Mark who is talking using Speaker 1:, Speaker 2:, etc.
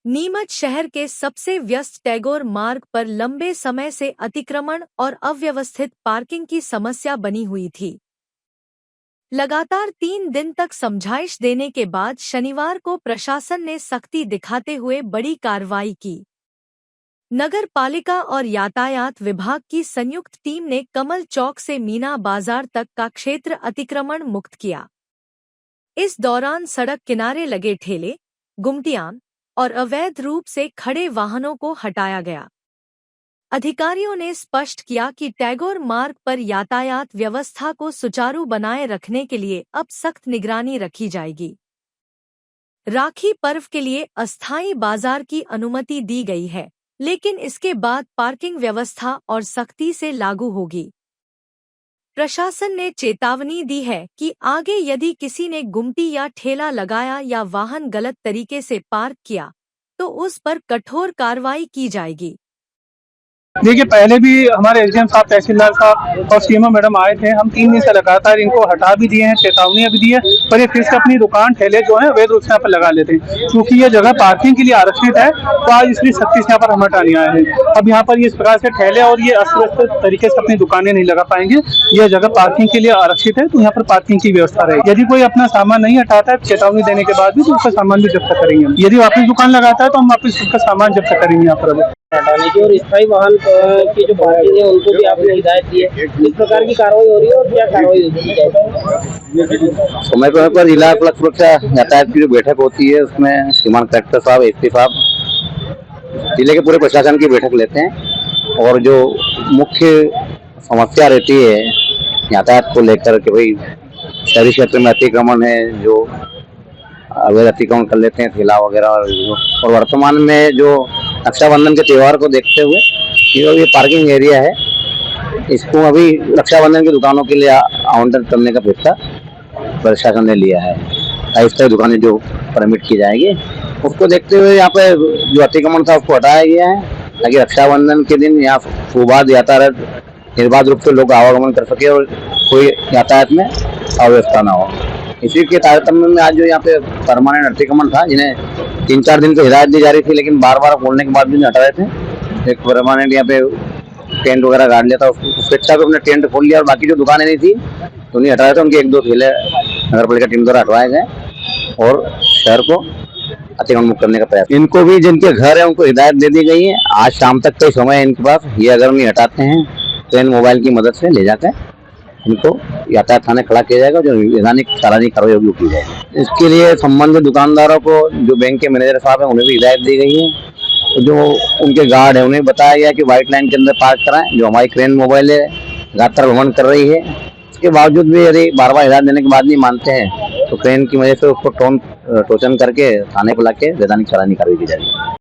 Speaker 1: नीमच शहर के सबसे व्यस्त टैगोर मार्ग पर लंबे समय से अतिक्रमण और अव्यवस्थित पार्किंग की समस्या बनी हुई थी। लगातार 3 दिन तक समझाइश देने के बाद शनिवार को प्रशासन ने सख्ती दिखाते हुए बड़ी कार्रवाई की। नगर पालिका और यातायात विभाग की संयुक्त टीम ने कमल चौक से मीना बाजार तक का क्षेत्र अतिक्रमण मुक्त किया। इस दौरान सड़क किनारे लगे ठेले, गुमटियां और अवैध रूप से खड़े वाहनों को हटाया गया। अधिकारियों ने स्पष्ट किया कि टैगोर मार्ग पर यातायात व्यवस्था को सुचारू बनाए रखने के लिए अब सख्त निगरानी रखी जाएगी। राखी पर्व के लिए अस्थायी बाजार की अनुमति दी गई है, लेकिन इसके बाद पार्किंग व्यवस्था और सख्ती से लागू होगी। प्रशासन ने चेतावनी दी है कि आगे यदि किसी ने गुमटी या ठेला लगाया या वाहन गलत तरीके से पार्क किया, तो उस पर कठोर कार्रवाई की जाएगी।
Speaker 2: देखिए, पहले भी हमारे एसडीएम साहब, तहसीलदार साहब और सीएमओ मैडम आए थे। हम 3 दिन से लगातार इनको हटा भी दिए हैं, चेतावनियां भी दी है, पर ये फिर से अपनी दुकान ठेले जो है अवैध रूप से यहाँ पर लगा लेते हैं। क्योंकि ये जगह पार्किंग के लिए आरक्षित है, तो आज इसलिए सख्ती से यहाँ पर हम हटाने आए हैं। अब यहाँ पर इस प्रकार से ठेले और ये अस्त तरीके से अपनी दुकानें नहीं लगा पाएंगे। यह जगह पार्किंग के लिए आरक्षित है, तो यहाँ पर पार्किंग की व्यवस्था रहेगी। यदि कोई अपना सामान नहीं हटाता है चेतावनी देने के बाद भी, तो उसका सामान भी जब्त करेंगे। यदि वापस दुकान लगाता है तो हम वापस उसका सामान जब्त करेंगे यहाँ पर।
Speaker 3: हटाने की और स्थायी वाहन की जो पार्किंग है उनको भी आपने हिदायत दी है। किस प्रकार की कार्रवाई हो रही है और क्या कार्रवाई होगी?
Speaker 4: समय पर जिला सुरक्षा यातायात की जो बैठक होती है उसमें श्रीमान कलेक्टर साहब, एसपी साहब, जिले के पूरे प्रशासन की बैठक लेते हैं और जो मुख्य समस्या रहती है यातायात को लेकर कि भाई शहरी क्षेत्र में अतिक्रमण है, जो अवैध अतिक्रमण कर लेते हैं ठेला वगैरह, और वर्तमान में जो रक्षाबंधन के त्यौहार को देखते हुए ये पार्किंग एरिया है, इसको अभी रक्षाबंधन की दुकानों के लिए आवंटन करने का फैसला प्रशासन ने लिया है। 28 दुकानें जो परमिट की जाएगी, उसको देखते हुए यहाँ पे जो अतिक्रमण था उसको हटाया गया है, ताकि रक्षाबंधन के दिन यहाँ सुबाध यातायात निर्बाध रूप से लोग आवागमन कर सके और कोई यातायात में अव्यवस्था न हो। इसी के तारतम्य में आज जो यहाँ पे परमानेंट अतिक्रमण था, जिन्हें 3-4 दिन से हिदायत दी जा रही थी, लेकिन बार-बार खोलने के बाद भी हटा रहे थे। एक परमानेंट यहाँ पे टेंट वगैरह गाड़ लिया था, उसको अच्छा पे अपने टेंट खोल लिया और बाकी जो दुकानें नहीं थी तो नहीं हटा रहे थे। उनके 1-2 ठेले नगर पालिका टीम द्वारा हटवाए गए और शहर को अतिक्रमण मुक्त करने का प्रयास। इनको भी जिनके घर है उनको हिदायत दे दी गई है। आज शाम तक का समय है इनके पास, ये अगर नहीं हटाते हैं तो इन मोबाइल की मदद से ले जाकर इनको यातायात थाने खड़ा किया जाएगा, जो वैधानिक चालानी कार्रवाई होगी की जाएगी। इसके लिए संबंधित दुकानदारों को, जो बैंक के मैनेजर साहब हैं, उन्हें भी हिदायत दी गई है। तो जो उनके गार्ड है उन्हें बताया गया कि व्हाइट लाइन के अंदर पार्क कराएं। जो हमारी क्रेन मोबाइल है लगातार भ्रमण कर रही है, इसके बावजूद भी यदि बार-बार हिदायत देने के बाद नहीं मानते हैं तो क्रेन की वजह से उसको टोचन करके थाने को लाके वैधानिक चालानी कार्रवाई की जाएगी।